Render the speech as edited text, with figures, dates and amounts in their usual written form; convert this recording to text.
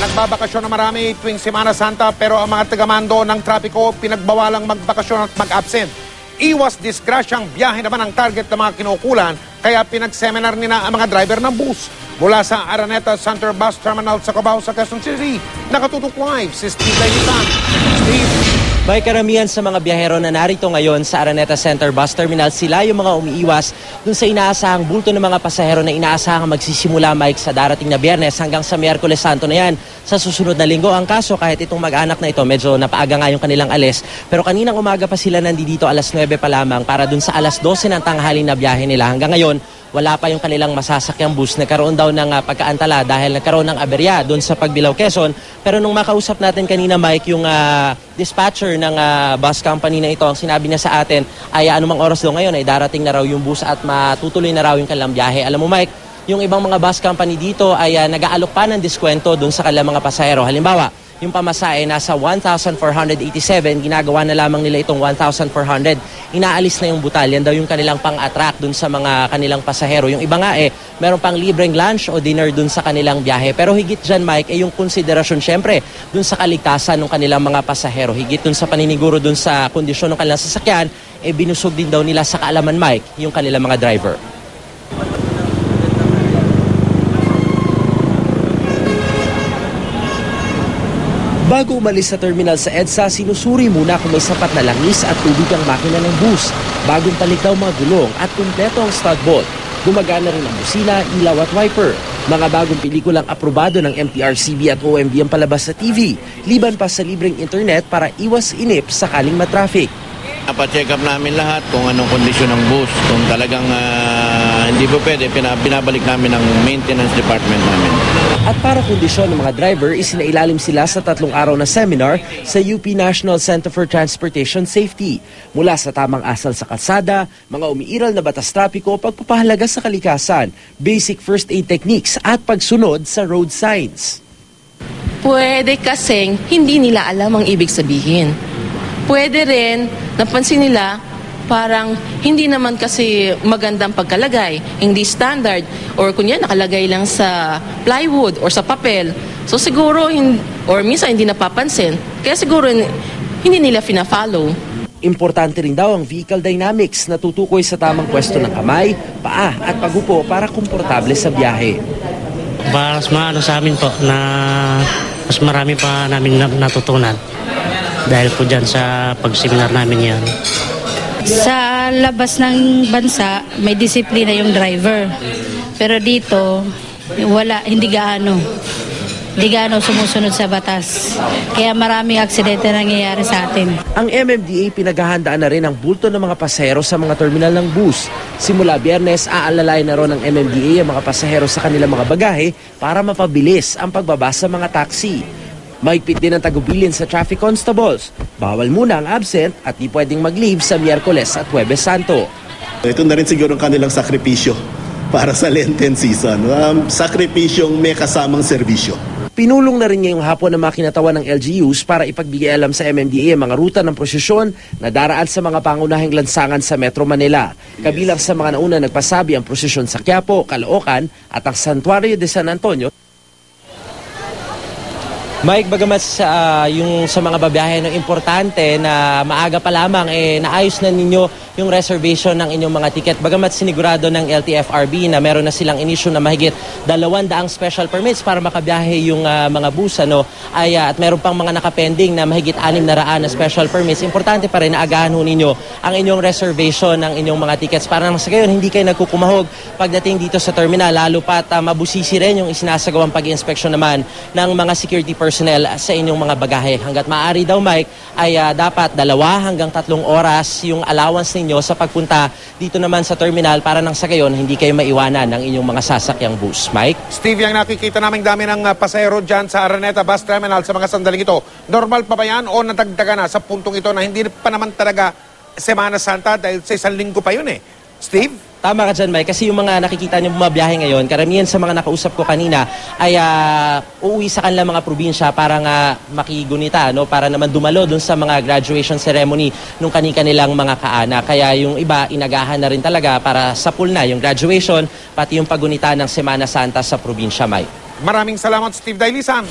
Nagbabakasyon na marami tuwing Semana Santa pero ang mga tagamando ng trapiko pinagbawalang magbakasyon at mag-absent. Iwas disgrasyang biyahe naman ang target ng mga kinukulan kaya pinagseminar nila ang mga driver ng bus. Mula sa Araneta Center Bus Terminal sa Cubao sa Quezon City, nakatutok live si Steve Lainitan. Steve. May karamihan sa mga biyahero na narito ngayon sa Araneta Center Bus Terminal, sila yung mga umiiwas dun sa inaasahang bulto ng mga pasahero na inaasahang magsisimula, Mike, sa darating na Biyernes hanggang sa Miyerkules Santo na yan sa susunod na linggo. Ang kaso, kahit itong mag-anak na ito, medyo napaaga nga yung kanilang alis, pero kaninang umaga pa sila nandito alas 9 pa lamang para dun sa alas 12 ng tanghali na biyahe nila. Hanggang ngayon, wala pa yung kanilang masasakyang bus. Nagkaroon daw ng pagkaantala dahil nagkaroon ng aberya doon sa Pagbilao, Quezon. Pero nung makausap natin kanina, Mike, yung dispatcher ng bus company na ito, ang sinabi niya sa atin ay anumang oras daw ngayon ay darating na raw yung bus at matutuloy na raw yung kanilang biyahe. Alam mo, Mike, yung ibang mga bus company dito ay nag-aalok pa ng diskwento doon sa kanilang mga pasahero. Halimbawa, yung pamasahe nasa 1,487, ginagawa na lamang nila itong 1,400. Inaalis na yung butal. Yan daw yung kanilang pang-attract dun sa mga kanilang pasahero. Yung iba nga meron pang libreng lunch o dinner dun sa kanilang biyahe. Pero higit dyan, Mike, yung konsiderasyon syempre dun sa kaligtasan ng kanilang mga pasahero. Higit dun sa paniniguro dun sa kondisyon ng kanilang sasakyan, binusog din daw nila sa kaalaman, Mike, yung kanilang mga driver. Bago umalis sa terminal sa EDSA, sinusuri muna kung may sapat na langis at tubig ang makina ng bus. Bagong palit daw mga gulong at kumpleto ang stud bolt. Gumagana rin ang busina, ilaw at wiper. Mga bagong pelikulang aprobado ng MTRCB at OMB ang palabas sa TV. Liban pa sa libreng internet para iwas inip sakaling matraffic. Pa-check up namin lahat kung anong kondisyon ng bus. Kung talagang hindi po pwede, pinabalik namin ng maintenance department namin. At para kondisyon ng mga driver, isinailalim sila sa 3 araw na seminar sa UP National Center for Transportation Safety. Mula sa tamang asal sa kalsada, mga umiiral na batas trapiko, pagpapahalaga sa kalikasan, basic first aid techniques at pagsunod sa road signs. Pwede kasing hindi nila alam ang ibig sabihin. Pwede rin, napansin nila, parang hindi naman kasi magandang pagkalagay, hindi standard, or kunya nakalagay lang sa plywood or sa papel. So siguro, or minsan hindi napapansin, kaya siguro hindi nila fina-follow. Importante rin daw ang vehicle dynamics na tutukoy sa tamang pwesto ng kamay, paa at pagupo para komportable sa biyahe. Para sa amin po na mas marami pa namin natutunan dahil po dyan sa pag-seminar namin yan. Sa labas ng bansa, may disiplina yung driver. Pero dito, hindi gaano sumusunod sa batas. Kaya maraming aksidente nangyayari sa atin. Ang MMDA pinaghahandaan na rin ang bulto ng mga pasahero sa mga terminal ng bus. Simula Biyernes, aalalayan na ron ng MMDA ang mga pasahero sa kanilang mga bagahe para mapabilis ang pagbaba sa mga taxi. Mahigpit din ang tagubilin sa traffic constables. Bawal muna ang absent at di pwedeng mag-leave sa Miyerkules at Huwebes Santo. Ito na rin siguro ang kanilang sakripisyo para sa Lenten season. Sakripisyong may kasamang serbisyo. Pinulong na rin ngayong hapon ang mga kinatawan ng LGUs para ipagbigay alam sa MMDA ang mga ruta ng prosesyon na daraan sa mga pangunahing lansangan sa Metro Manila. Kabilang sa mga nauna nagpasabi ang prosesyon sa Quiapo, Caloocan at ang Santuario de San Antonio. Mike, bagamat yung sa mga babiyahe importante na maaga pa lamang naayos na ninyo yung reservation ng inyong mga ticket. Bagamat sinigurado ng LTFRB na meron na silang inisyu na mahigit 200 special permits para makabiyahe yung mga bus at meron pang mga nakapending na mahigit 600 na special permits. Importante pa rin na agahan ho ninyo ang inyong reservation ng inyong mga tickets para sa gayon hindi kayo nagkukumahog pagdating dito sa terminal, lalo pat mabusisi rin yung isinasagawang pag-inspeksyon naman ng mga security personnel sa inyong mga bagahe. Hanggat maaari daw, Mike, ay dapat 2 hanggang 3 oras yung allowance ninyo sa pagpunta dito naman sa terminal para nang sa gayon hindi kayo maiwanan ng inyong mga sasakyang bus. Mike? Steve, yung nakikita naming dami ng pasahero dyan sa Araneta Bus Terminal sa mga sandaling ito, normal pa ba yan o nadagdagan na sa puntong ito na hindi pa naman talaga Semana Santa dahil sa 1 linggo pa yun Steve? Tama ka dyan, Mike. Kasi yung mga nakikita niyo bumabiyahe ngayon, karamihan sa mga nakausap ko kanina ay uuwi sa kanilang mga probinsya para nga makigunita, para naman dumalo dun sa mga graduation ceremony nung kanilang mga kaanak. Kaya yung iba, inagahan na rin talaga para sa pool na yung graduation, pati yung pagunita ng Semana Santa sa probinsya, Mike. Maraming salamat, Steve Dailisan.